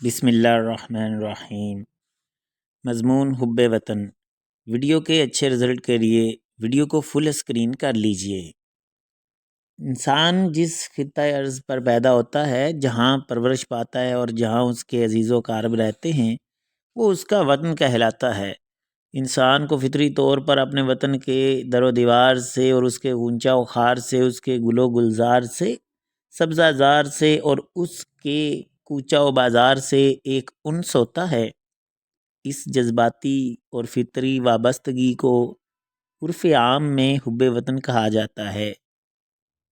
بسم اللہ الرحمن الرحیم۔ مضمون حب وطن۔ ویڈیو کے اچھے رزلٹ کے لیے ویڈیو کو فل اسکرین کر لیجئے۔ انسان جس خطۂ ارض پر پیدا ہوتا ہے، جہاں پرورش پاتا ہے اور جہاں اس کے عزیز و اقارب رہتے ہیں، وہ اس کا وطن کہلاتا ہے۔ انسان کو فطری طور پر اپنے وطن کے در و دیوار سے اور اس کے اونچا و خار سے، اس کے گل و گلزار سے، سبزہ زار سے اور اس کے کوچہ و بازار سے ایک انس ہوتا ہے۔ اس جذباتی اور فطری وابستگی کو عرف عام میں حب وطن کہا جاتا ہے۔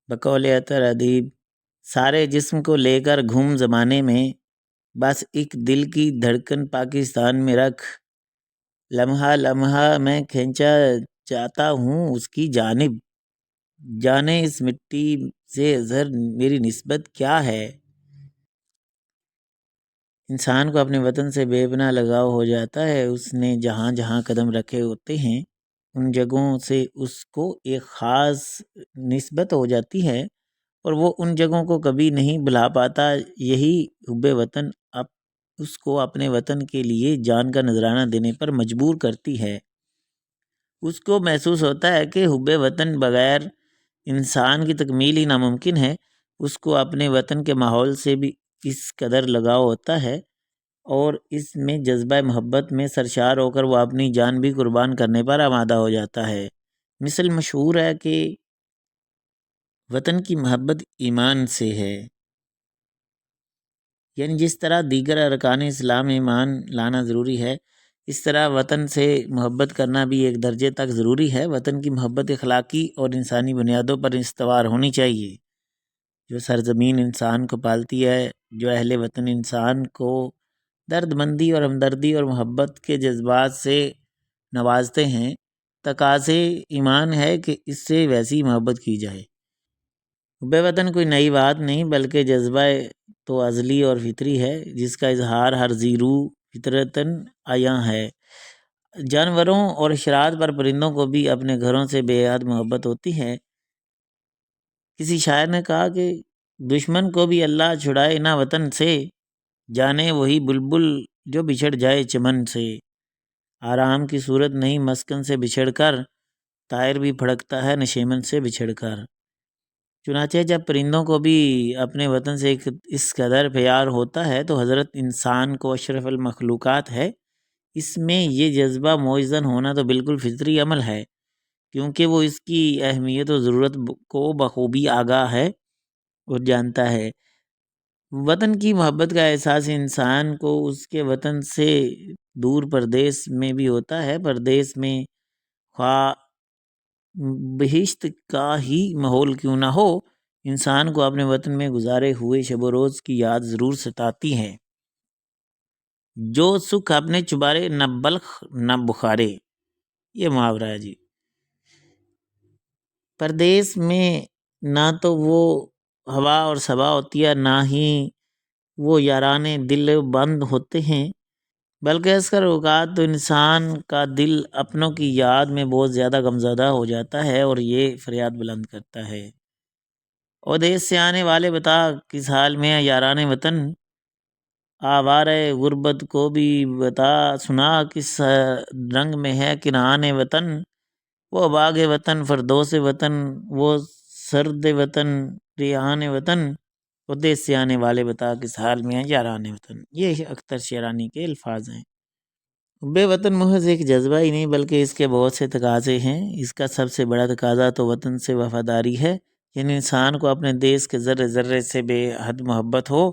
بقول عطر ادیب، سارے جسم کو لے کر گھوم زمانے میں، بس ایک دل کی دھڑکن پاکستان میں رکھ، لمحہ لمحہ میں کھینچا جاتا ہوں اس کی جانب، جانے اس مٹی سے اظہر میری نسبت کیا ہے۔ انسان کو اپنے وطن سے بے پناہ لگاؤ ہو جاتا ہے۔ اس نے جہاں جہاں قدم رکھے ہوتے ہیں، ان جگہوں سے اس کو ایک خاص نسبت ہو جاتی ہے اور وہ ان جگہوں کو کبھی نہیں بھلا پاتا۔ یہی حب وطن اس کو اپنے وطن کے لیے جان کا نذرانہ دینے پر مجبور کرتی ہے۔ اس کو محسوس ہوتا ہے کہ حب وطن بغیر انسان کی تکمیل ہی ناممکن ہے۔ اس کو اپنے وطن کے ماحول سے بھی اس قدر لگاؤ ہوتا ہے اور اس میں جذبہ محبت میں سرشار ہو کر وہ اپنی جان بھی قربان کرنے پر آمادہ ہو جاتا ہے۔ مثل مشہور ہے کہ وطن کی محبت ایمان سے ہے، یعنی جس طرح دیگر ارکان اسلام میں ایمان لانا ضروری ہے، اس طرح وطن سے محبت کرنا بھی ایک درجے تک ضروری ہے۔ وطن کی محبت اخلاقی اور انسانی بنیادوں پر استوار ہونی چاہیے۔ جو سرزمین انسان کو پالتی ہے، جو اہل وطن انسان کو درد مندی اور ہمدردی اور محبت کے جذبات سے نوازتے ہیں، تقاضے ایمان ہے کہ اس سے ویسی محبت کی جائے۔ حب وطن کوئی نئی بات نہیں، بلکہ جذبہ تو ازلی اور فطری ہے، جس کا اظہار ہر ذی روح فطرتاً عیاں ہے۔ جانوروں اور حشرات پر پرندوں کو بھی اپنے گھروں سے بے حد محبت ہوتی ہے۔ کسی شاعر نے کہا کہ دشمن کو بھی اللہ چھڑائے نہ وطن سے، جانے وہی بلبل جو بچھڑ جائے چمن سے۔ آرام کی صورت نہیں مسکن سے بچھڑ کر، طائر بھی پھڑکتا ہے نشیمن سے بچھڑ کر۔ چنانچہ جب پرندوں کو بھی اپنے وطن سے اس قدر پیار ہوتا ہے تو حضرت انسان کو اشرف المخلوقات ہے، اس میں یہ جذبہ معززن ہونا تو بالکل فطری عمل ہے، کیونکہ وہ اس کی اہمیت و ضرورت کو بخوبی آگاہ ہے اور جانتا ہے۔ وطن کی محبت کا احساس انسان کو اس کے وطن سے دور پردیس میں بھی ہوتا ہے۔ پردیس میں خواہ بہشت کا ہی ماحول کیوں نہ ہو، انسان کو اپنے وطن میں گزارے ہوئے شب و روز کی یاد ضرور ستاتی ہے۔ جو سکھ اپنے چبارے نہ بلخ نہ بخارے، یہ محاورہ ہے جی۔ پردیس میں نہ تو وہ ہوا اور صبا ہوتی ہے، نہ ہی وہ یارانے دل بند ہوتے ہیں، بلکہ اکثر اوقات تو انسان کا دل اپنوں کی یاد میں بہت زیادہ غمزدہ ہو جاتا ہے اور یہ فریاد بلند کرتا ہے، او دیس سے آنے والے بتا کس حال میں ہے یاران وطن، آوارۂ غربت کو بھی بتا سنا کس رنگ میں ہے کنعان وطن، وہ باغ وطن فردوس وطن، وہ سرد وطن ریحان وطن، وہ دیس سے آنے والے بتا کس حال میں ہے یاران وطن۔ یہ اختر شیرانی کے الفاظ ہیں۔ حب وطن محض ایک جذبہ ہی نہیں بلکہ اس کے بہت سے تقاضے ہیں۔ اس کا سب سے بڑا تقاضا تو وطن سے وفاداری ہے، یعنی انسان کو اپنے دیس کے ذرے ذرے سے بے حد محبت ہو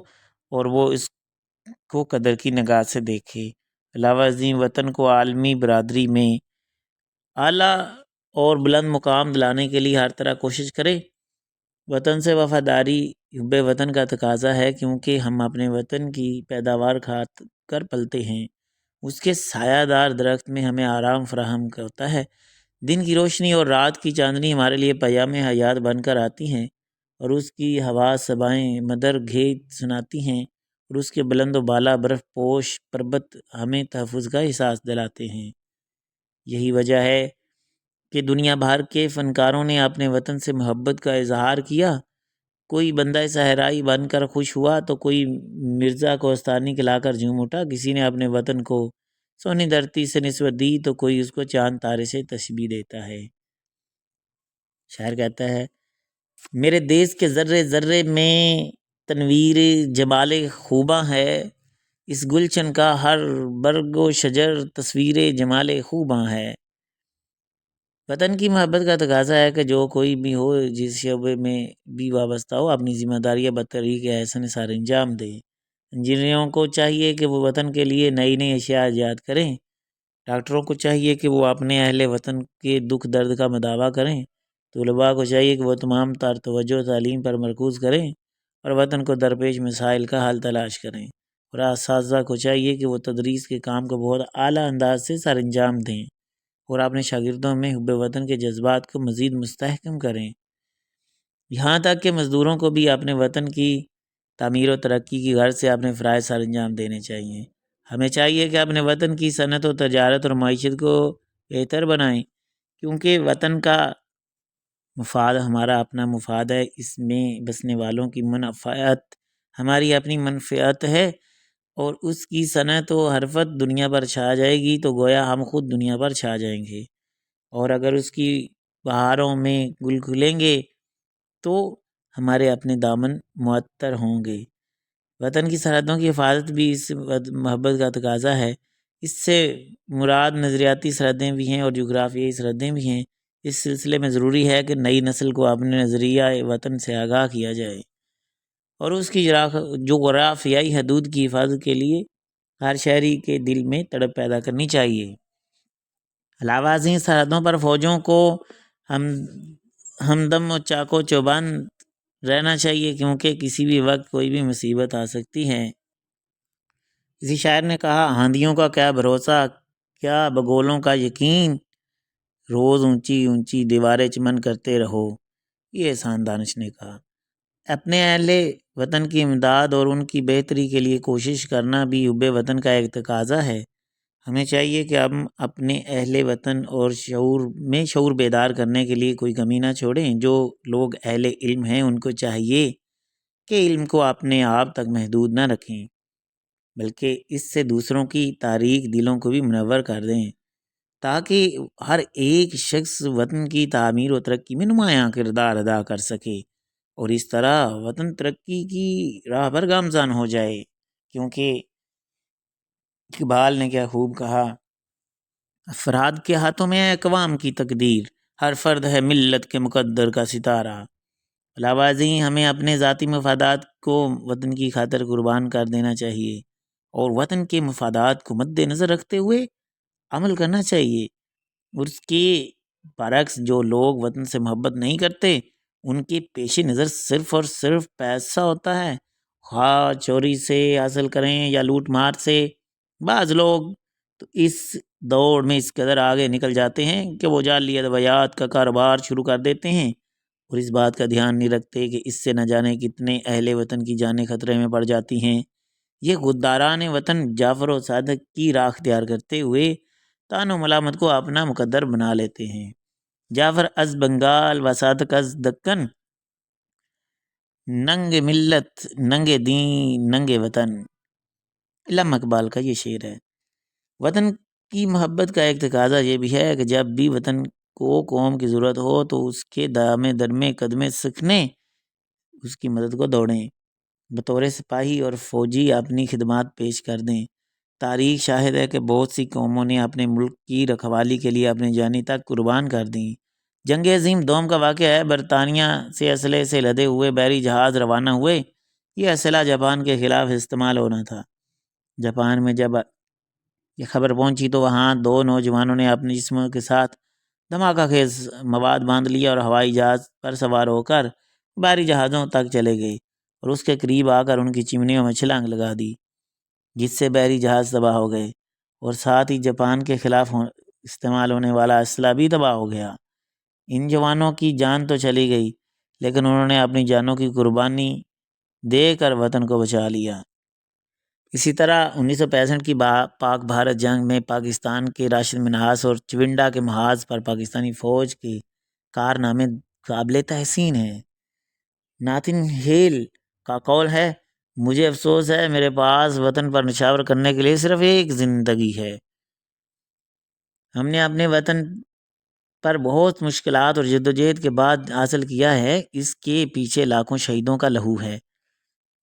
اور وہ اس کو قدر کی نگاہ سے دیکھے۔ علاوہ ازیں وطن کو عالمی برادری میں اعلیٰ اور بلند مقام دلانے کے لیے ہر طرح کوشش کرے۔ وطن سے وفاداری حب وطن کا تقاضا ہے، کیونکہ ہم اپنے وطن کی پیداوار کھا کر پلتے ہیں۔ اس کے سایہ دار درخت میں ہمیں آرام فراہم کرتا ہے۔ دن کی روشنی اور رات کی چاندنی ہمارے لیے پیام حیات بن کر آتی ہیں اور اس کی ہوا صبائیں مدر گھیت سناتی ہیں اور اس کے بلند و بالا برف پوش پربت ہمیں تحفظ کا احساس دلاتے ہیں۔ یہی وجہ ہے کہ دنیا بھر کے فنکاروں نے اپنے وطن سے محبت کا اظہار کیا۔ کوئی بندہ صحرائی بن کر خوش ہوا تو کوئی مرزا کوہستانی کھلا کر جھوم اٹھا، کسی نے اپنے وطن کو سونی دھرتی سے نسبت دی تو کوئی اس کو چاند تارے سے تشبیہ دیتا ہے۔ شاعر کہتا ہے، میرے دیس کے ذرے ذرے میں تنویر جمال خوباں ہے، اس گلشن کا ہر برگ و شجر تصویر جمال خوباں ہے۔ وطن کی محبت کا تقاضا ہے کہ جو کوئی بھی ہو، جس شعبے میں بھی وابستہ ہو، اپنی ذمہ داریاں بطریق احسن سار انجام دے۔ انجینئروں کو چاہیے کہ وہ وطن کے لیے نئی نئی اشیاء ایجاد کریں، ڈاکٹروں کو چاہیے کہ وہ اپنے اہل وطن کے دکھ درد کا مداوع کریں، طلباء کو چاہیے کہ وہ تمام تر توجہ تعلیم پر مرکوز کریں اور وطن کو درپیش مسائل کا حل تلاش کریں، اور اساتذہ کو چاہیے کہ وہ تدریس کے کام کو بہت اعلیٰ انداز سے سر انجام دیں اور اپنے شاگردوں میں حب وطن کے جذبات کو مزید مستحکم کریں، یہاں تک کہ مزدوروں کو بھی اپنے وطن کی تعمیر و ترقی کی غرض سے اپنے فرائض سر انجام دینے چاہیے۔ ہمیں چاہیے کہ اپنے وطن کی صنعت و تجارت اور معیشت کو بہتر بنائیں، کیونکہ وطن کا مفاد ہمارا اپنا مفاد ہے، اس میں بسنے والوں کی منفعت ہماری اپنی منفعت ہے، اور اس کی صنعت و حرفت دنیا پر چھا جائے گی تو گویا ہم خود دنیا پر چھا جائیں گے، اور اگر اس کی بہاروں میں گل کھلیں گے تو ہمارے اپنے دامن معطر ہوں گے۔ وطن کی سرحدوں کی حفاظت بھی اس محبت کا تقاضا ہے۔ اس سے مراد نظریاتی سرحدیں بھی ہیں اور جغرافیائی سرحدیں بھی ہیں۔ اس سلسلے میں ضروری ہے کہ نئی نسل کو اپنے نظریہ وطن سے آگاہ کیا جائے اور اس کی جغرافیائی حدود کی حفاظت کے لیے ہر شہری کے دل میں تڑپ پیدا کرنی چاہیے۔ علاوہ ازیں سرحدوں پر فوجوں کو ہمدم و چاقو چوبند رہنا چاہیے، کیونکہ کسی بھی وقت کوئی بھی مصیبت آ سکتی ہے۔ کسی شاعر نے کہا، آندھیوں کا کیا بھروسہ، کیا بگولوں کا یقین، روز اونچی اونچی دیواریں چمن کرتے رہو۔ یہ احسان دانش نے کہا۔ اپنے اہل وطن کی امداد اور ان کی بہتری کے لیے کوشش کرنا بھی حب وطن کا ایک تقاضا ہے۔ ہمیں چاہیے کہ ہم اپنے اہل وطن اور شعور بیدار کرنے کے لیے کوئی کمی نہ چھوڑیں۔ جو لوگ اہل علم ہیں ان کو چاہیے کہ علم کو اپنے آپ تک محدود نہ رکھیں، بلکہ اس سے دوسروں کی تاریک دلوں کو بھی منور کر دیں، تاکہ ہر ایک شخص وطن کی تعمیر و ترقی میں نمایاں کردار ادا کر سکے، اور اس طرح وطن ترقی کی راہ پر گامزن ہو جائے۔ کیونکہ اقبال نے کیا خوب کہا، افراد کے ہاتھوں میں ہے اقوام کی تقدیر، ہر فرد ہے ملت کے مقدر کا ستارہ۔ علاوہ ازیں ہمیں اپنے ذاتی مفادات کو وطن کی خاطر قربان کر دینا چاہیے اور وطن کے مفادات کو مد نظر رکھتے ہوئے عمل کرنا چاہیے۔ اس کے برعکس جو لوگ وطن سے محبت نہیں کرتے، ان کے پیش نظر صرف اور صرف پیسہ ہوتا ہے، خواہ چوری سے حاصل کریں یا لوٹ مار سے۔ بعض لوگ تو اس دوڑ میں اس قدر آگے نکل جاتے ہیں کہ وہ جعلی ادویات کا کاروبار شروع کر دیتے ہیں اور اس بات کا دھیان نہیں رکھتے کہ اس سے نہ جانے کتنے اہل وطن کی جانیں خطرے میں پڑ جاتی ہیں۔ یہ غداران وطن جعفر و صادق کی راہ اختیار کرتے ہوئے طعن و ملامت کو اپنا مقدر بنا لیتے ہیں۔ جعفر از بنگال و صادق از دکن، ننگ ملت ننگ دین ننگ وطن، علامہ اقبال کا یہ شعر ہے۔ وطن کی محبت کا ایک تقاضا یہ بھی ہے کہ جب بھی وطن کو قوم کی ضرورت ہو تو اس کے دامے درمے قدمے سکھنے اس کی مدد کو دوڑیں، بطور سپاہی اور فوجی اپنی خدمات پیش کر دیں۔ تاریخ شاہد ہے کہ بہت سی قوموں نے اپنے ملک کی رکھوالی کے لیے اپنی جانیں تک قربان کر دیں۔ جنگ عظیم دوم کا واقعہ ہے۔ برطانیہ سے اسلحے سے لدے ہوئے بحری جہاز روانہ ہوئے۔ یہ اسلحہ جاپان کے خلاف استعمال ہونا تھا۔ جاپان میں جب یہ خبر پہنچی تو وہاں دو نوجوانوں نے اپنے جسموں کے ساتھ دھماکہ خیز مواد باندھ لیا اور ہوائی جہاز پر سوار ہو کر بحری جہازوں تک چلے گئے اور اس کے قریب آ کر ان کی چمنیوں میں چھلانگ لگا دی، جس سے بحری جہاز تباہ ہو گئے اور ساتھ ہی جاپان کے خلاف استعمال ہونے والا اسلحہ بھی تباہ ہو گیا۔ ان جوانوں کی جان تو چلی گئی، لیکن انہوں نے اپنی جانوں کی قربانی دے کر وطن کو بچا لیا۔ اسی طرح 1965 کی پاک بھارت جنگ میں پاکستان کے راشد منہاس اور چونڈا کے محاذ پر پاکستانی فوج کے کارنامے قابل تحسین ہیں۔ ناتھن ہیل کا قول ہے، مجھے افسوس ہے میرے پاس وطن پر نشاور کرنے کے لیے صرف ایک زندگی ہے۔ ہم نے اپنے وطن پر بہت مشکلات اور جدوجہد کے بعد حاصل کیا ہے، اس کے پیچھے لاکھوں شہیدوں کا لہو ہے۔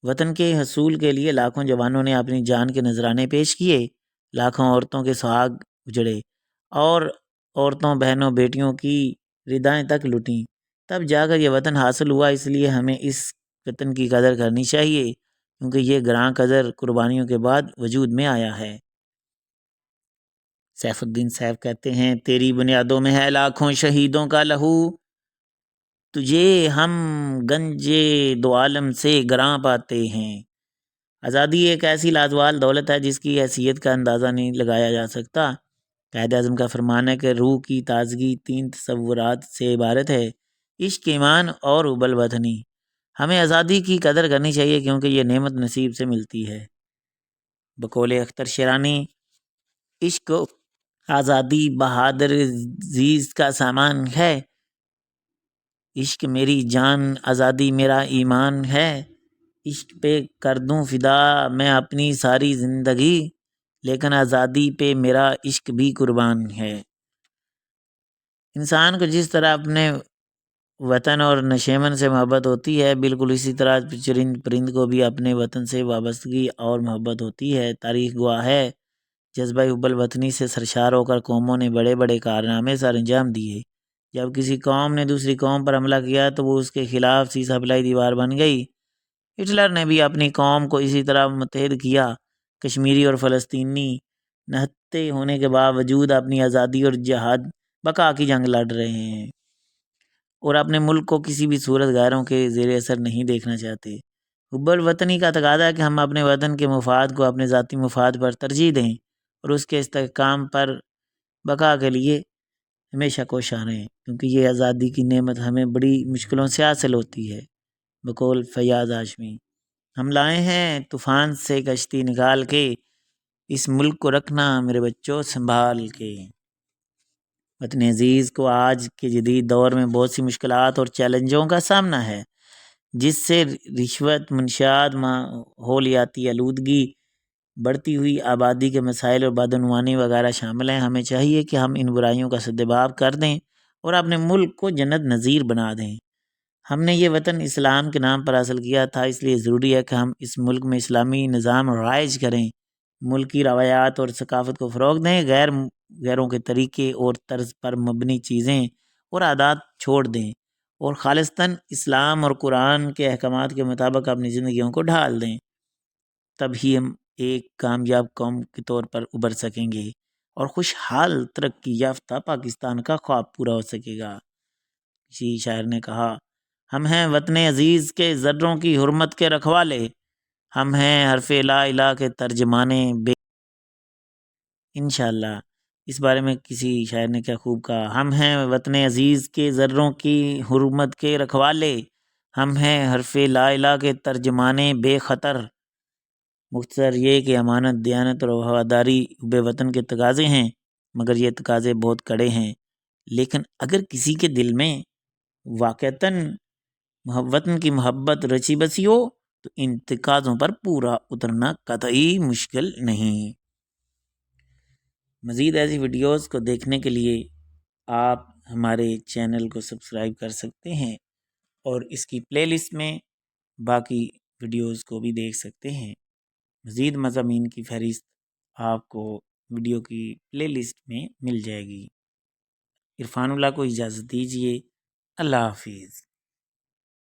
وطن کے حصول کے لیے لاکھوں جوانوں نے اپنی جان کے نذرانے پیش کیے، لاکھوں عورتوں کے سہاگ اجڑے اور عورتوں، بہنوں، بیٹیوں کی ردائیں تک لٹیں، تب جا کر یہ وطن حاصل ہوا۔ اس لیے ہمیں اس وطن کی قدر کرنی چاہیے، کیونکہ یہ گراں قدر قربانیوں کے بعد وجود میں آیا ہے۔ سیف الدین صاحب کہتے ہیں، تیری بنیادوں میں ہے لاکھوں شہیدوں کا لہو، تجھے ہم گنجے دو عالم سے گراں پاتے ہیں۔ آزادی ایک ایسی لازوال دولت ہے جس کی حیثیت کا اندازہ نہیں لگایا جا سکتا۔ قائد اعظم کا فرمان ہے کہ روح کی تازگی 3 تصورات سے عبارت ہے: عشق، ایمان اور حب الوطنی۔ ہمیں آزادی کی قدر کرنی چاہیے کیونکہ یہ نعمت نصیب سے ملتی ہے۔ بقول اختر شیرانی، عشق آزادی بہادر عزیز کا سامان ہے، عشق میری جان، آزادی میرا ایمان ہے، عشق پہ کر دوں فدا میں اپنی ساری زندگی، لیکن آزادی پہ میرا عشق بھی قربان ہے۔ انسان کو جس طرح اپنے وطن اور نشیمن سے محبت ہوتی ہے، بالکل اسی طرح چرند پرند کو بھی اپنے وطن سے وابستگی اور محبت ہوتی ہے۔ تاریخ گواہ ہے، جذبہ حب الوطنی سے سرشار ہو کر قوموں نے بڑے بڑے کارنامے سر انجام دیے۔ جب کسی قوم نے دوسری قوم پر حملہ کیا تو وہ اس کے خلاف سیسہ پلائی دیوار بن گئی۔ ہٹلر نے بھی اپنی قوم کو اسی طرح متحد کیا۔ کشمیری اور فلسطینی نہتے ہونے کے باوجود اپنی آزادی اور جہاد بقا کی جنگ لڑ رہے ہیں اور اپنے ملک کو کسی بھی صورت غیروں کے زیر اثر نہیں دیکھنا چاہتے۔ حب الوطنی کا تقاضا ہے کہ ہم اپنے وطن کے مفاد کو اپنے ذاتی مفاد پر ترجیح دیں اور اس کے استحکام پر بقا کے لیے ہمیشہ کوشاں رہیں، کیونکہ یہ آزادی کی نعمت ہمیں بڑی مشکلوں سے حاصل ہوتی ہے۔ بقول فیاض ہاشمی، ہم لائے ہیں طوفان سے کشتی نکال کے، اس ملک کو رکھنا میرے بچوں سنبھال کے۔ وطن عزیز کو آج کے جدید دور میں بہت سی مشکلات اور چیلنجوں کا سامنا ہے، جس سے رشوت، منشیات، ماحولیاتی آلودگی، بڑھتی ہوئی آبادی کے مسائل اور بدعنوانی وغیرہ شامل ہیں۔ ہمیں چاہیے کہ ہم ان برائیوں کا سدباب کر دیں اور اپنے ملک کو جنت نظیر بنا دیں۔ ہم نے یہ وطن اسلام کے نام پر حاصل کیا تھا، اس لیے ضروری ہے کہ ہم اس ملک میں اسلامی نظام رائج کریں، ملکی روایات اور ثقافت کو فروغ دیں، غیروں کے طریقے اور طرز پر مبنی چیزیں اور عادات چھوڑ دیں اور خالصتاً اسلام اور قرآن کے احکامات کے مطابق اپنی زندگیوں کو ڈھال دیں۔ تب ہی ہم ایک کامیاب قوم کے طور پر ابھر سکیں گے اور خوشحال ترقی یافتہ پاکستان کا خواب پورا ہو سکے گا۔ کسی شاعر نے کہا، ہم ہیں وطن عزیز کے ذروں کی حرمت کے رکھوالے، ہم ہیں حرف لا الہ کے ترجمانے بے۔ انشاءاللہ اس بارے میں کسی شاعر نے کیا خوب کہا، ہم ہیں وطن عزیز کے ذروں کی حرمت کے رکھوالے، ہم ہیں حرف لا الہ کے ترجمانے بے خطر۔ مختصر یہ کہ امانت، دیانت اور وفاداری حب وطن کے تقاضے ہیں، مگر یہ تقاضے بہت کڑے ہیں۔ لیکن اگر کسی کے دل میں واقعتاً وطن کی محبت رچی بسی ہو تو ان تقاضوں پر پورا اترنا قطعی مشکل نہیں۔ مزید ایسی ویڈیوز کو دیکھنے کے لیے آپ ہمارے چینل کو سبسکرائب کر سکتے ہیں اور اس کی پلے لسٹ میں باقی ویڈیوز کو بھی دیکھ سکتے ہیں۔ مزید مضامین کی فہرست آپ کو ویڈیو کی پلے لسٹ میں مل جائے گی۔ عرفان اللہ کو اجازت دیجیے، اللہ حافظ۔